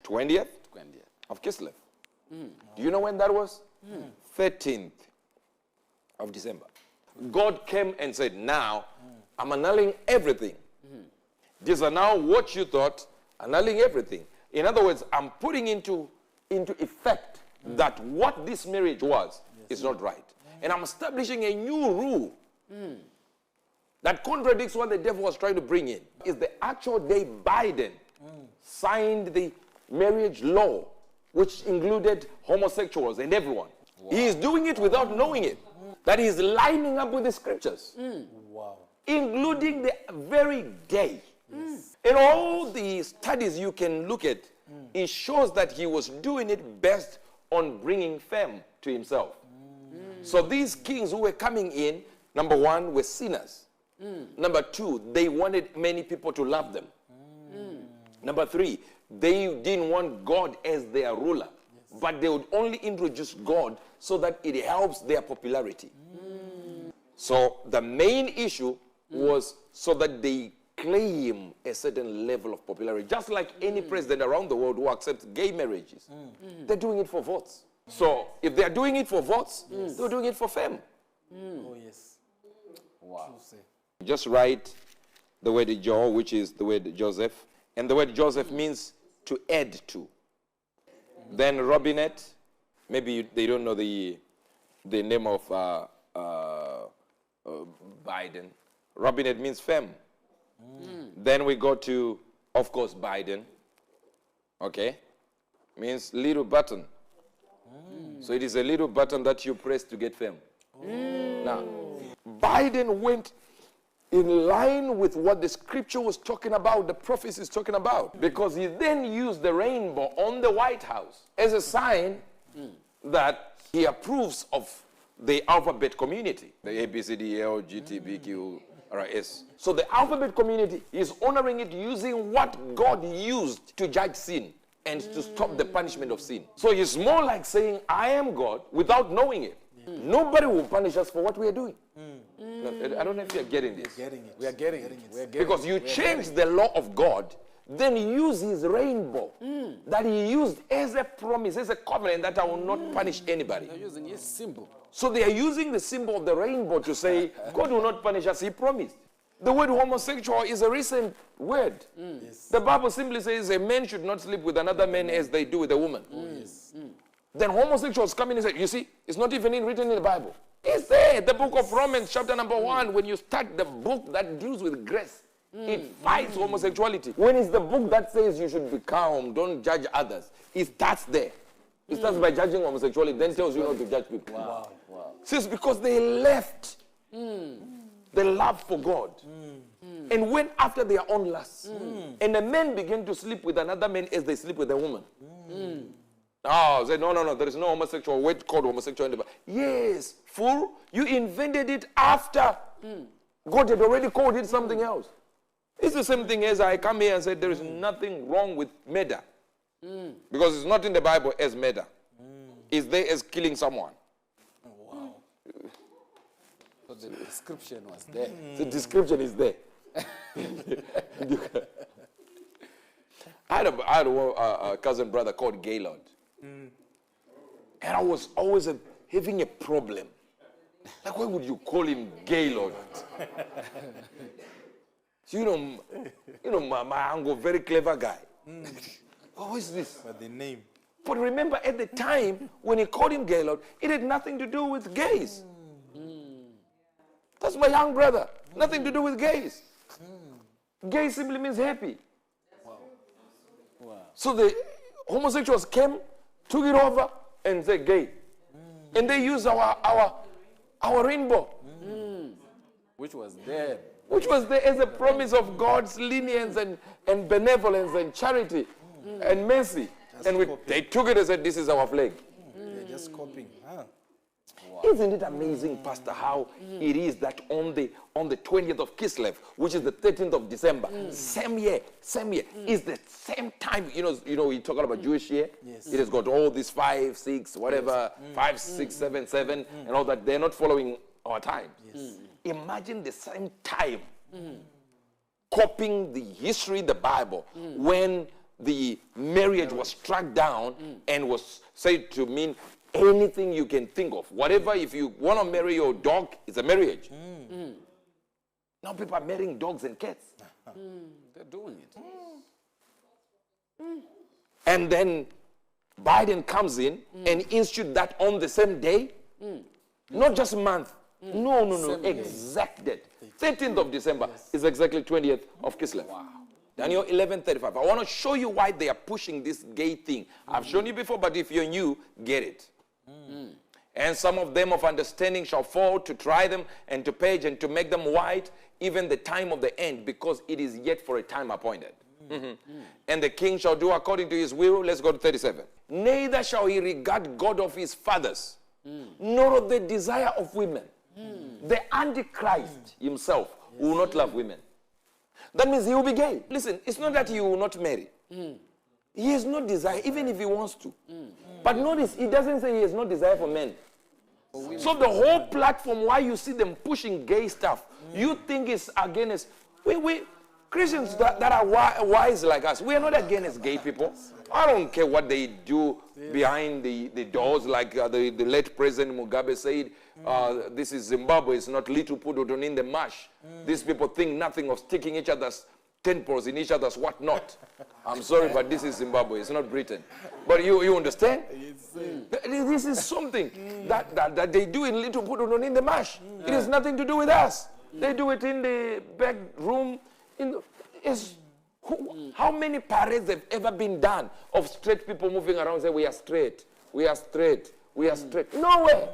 20th of Kislev. Do you know when that was? 13th of December. God came and said, now, I'm annulling everything. These are now what you thought, annulling everything. In other words, I'm putting into effect that what this marriage was is not right. And I'm establishing a new rule that contradicts what the devil was trying to bring in. Is the actual day Biden signed the marriage law, which included homosexuals and everyone. Wow. He is doing it without knowing it. That is lining up with the scriptures. Wow. Including the very day. In all the studies you can look at, it shows that he was doing it best on bringing fame to himself. So these kings who were coming in, number one, were sinners. Number two, they wanted many people to love them. Number three, they didn't want God as their ruler, but they would only introduce God so that it helps their popularity. So the main issue was so that they claim a certain level of popularity. Just like any president around the world who accepts gay marriages, they're doing it for votes. So if they're doing it for votes, they're doing it for fame. Oh, yes. Wow. Just write the word Joe, which is the word Joseph. And the word Joseph means to add to. Then Robinette, maybe they don't know the name of Biden. Robinette means femme. Then we go to, of course, Biden. Okay? Means little button. So it is a little button that you press to get fame. Now, Biden went in line with what the scripture was talking about, the prophecy is talking about. Because he then used the rainbow on the White House as a sign that he approves of the alphabet community. The A, B, C, D, E, L, G, T, B, Q, R, I, S. So the alphabet community is honoring it using what God used to judge sin and to stop the punishment of sin. So it's more like saying, I am God without knowing it. Nobody will punish us for what we are doing. I don't know if you're getting this. We are getting it. Because you change the law of God, then use his rainbow that he used as a promise, as a covenant that I will not punish anybody. They're using his symbol. So they are using the symbol of the rainbow to say, God will not punish us, he promised. The word homosexual is a recent word. The Bible simply says a man should not sleep with another man as they do with a woman. Then homosexuals come in and say, you see, it's not even written in the Bible. It's there, the book of Romans, chapter number 1. When you start the book that deals with grace, it fights homosexuality. When it's the book that says you should be calm, don't judge others, it starts there. It starts by judging homosexuality, then tells you not to judge people. Wow. See, it's because they left the love for God and went after their own lusts. And the men began to sleep with another man as they sleep with a woman. Oh, say, no, there is no homosexual word called homosexual in the Bible. Yes, fool, you invented it after God had already called it something else. It's the same thing as I come here and say there is nothing wrong with murder. Because it's not in the Bible as murder. It's there as killing someone. Wow. So the description was there. The description is there. I had a cousin brother called Gaylord. And I was always having a problem. Like, why would you call him Gaylord? So, my uncle, very clever guy. What is this? But the name. But remember, at the time, when he called him Gaylord, it had nothing to do with gays. That's my young brother. Nothing to do with gays. Gay simply means happy. Wow. So the homosexuals came, took it over, and said gay. And they used our rainbow. Which was there. Which was there as a promise of God's lenience and benevolence and charity and mercy. They took it and said, this is our flag. They're just copying. Wow. Isn't it amazing, Pastor, how it is that on the 20th of Kislev, which is the 13th of December, same year, is the same time. You know, we talk about Jewish year. Yes. It has got all these 5, 6, whatever, 5, 6, 7, 7, and all that. They're not following our time. Yes. Imagine the same time, copying the history, the Bible, when the marriage was struck down and was said to mean anything you can think of. Whatever, if you want to marry your dog, it's a marriage. Now people are marrying dogs and cats. They're doing it. And then Biden comes in and institute that on the same day. Not just a month. No. Exact date. 13th of December is exactly 20th of Kislev. Wow. Daniel 11:35. I want to show you why they are pushing this gay thing. I've shown you before, but if you're new, get it. And some of them of understanding shall fall to try them and to purge and to make them white, even the time of the end, because it is yet for a time appointed. And the king shall do according to his will. Let's go to 37. Neither shall he regard God of his fathers, nor of the desire of women. The Antichrist himself will not love women. That means he will be gay. Listen, it's not that he will not marry. He has no desire, even if he wants to. But notice, he doesn't say he has no desire for men. So the whole platform, why you see them pushing gay stuff, you think it's against... We Christians that are wise like us, we are not against gay people. I don't care what they do behind the doors, like the late President Mugabe said, this is Zimbabwe, it's not little put in the mash. These people think nothing of sticking each other's temples in each other's whatnot. I'm sorry, but this is Zimbabwe, it's not Britain. But you understand? This is something that they do in little put in the mash. It has nothing to do with us. They do it in the back room. How many parades have ever been done of straight people moving around and saying, we are straight, we are straight, we are straight? Nowhere.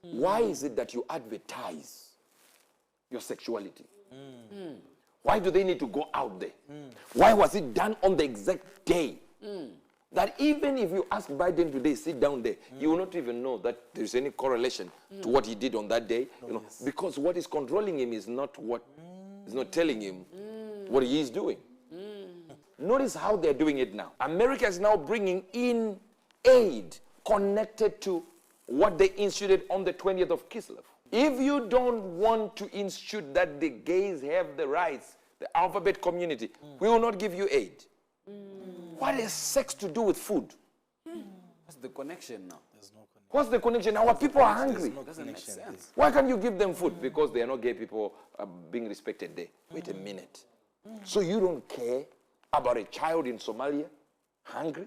Why is it that you advertise your sexuality? Why do they need to go out there? Why was it done on the exact day? That even if you ask Biden today, sit down there, you will not even know that there's any correlation to what he did on that day. Because what is controlling him is not what is not telling him what he is doing. Notice how they're doing it now. America is now bringing in aid connected to what they instituted on the 20th of Kislev. If you don't want to institute that the gays have the rights, the alphabet community, we will not give you aid. What has sex to do with food? What's the connection now? There's no connection. What's the connection? Our people are hungry. No Doesn't make connection. sense. Why can't you give them food? Because they are not gay people being respected there. Wait a minute. So you don't care about a child in Somalia hungry?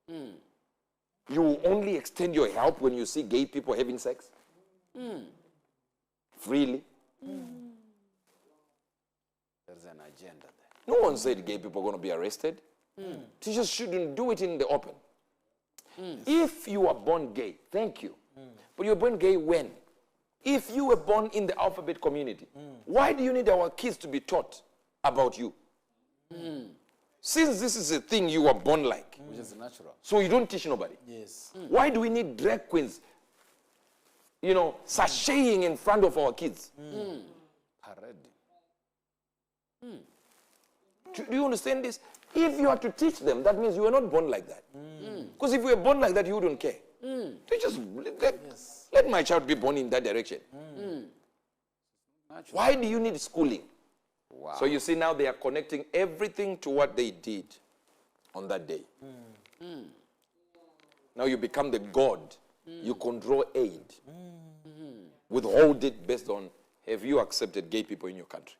You will only extend your help when you see gay people having sex? Freely? There's an agenda there. No one said gay people are going to be arrested. Teachers shouldn't do it in the open. If you are born gay, thank you. But you were born gay when? If you were born in the alphabet community, why do you need our kids to be taught about you? Since this is a thing you were born like, Which is natural. so you don't teach nobody. Yes. Why do we need drag queens, sashaying in front of our kids? Parade. Do you understand this? If you are to teach them, that means you were not born like that. Because if you were born like that, you wouldn't care. They just let my child be born in that direction. Why do you need schooling? Wow. So you see now they are connecting everything to what they did on that day. Now you become the God. You control aid. Withhold it based on, have you accepted gay people in your country?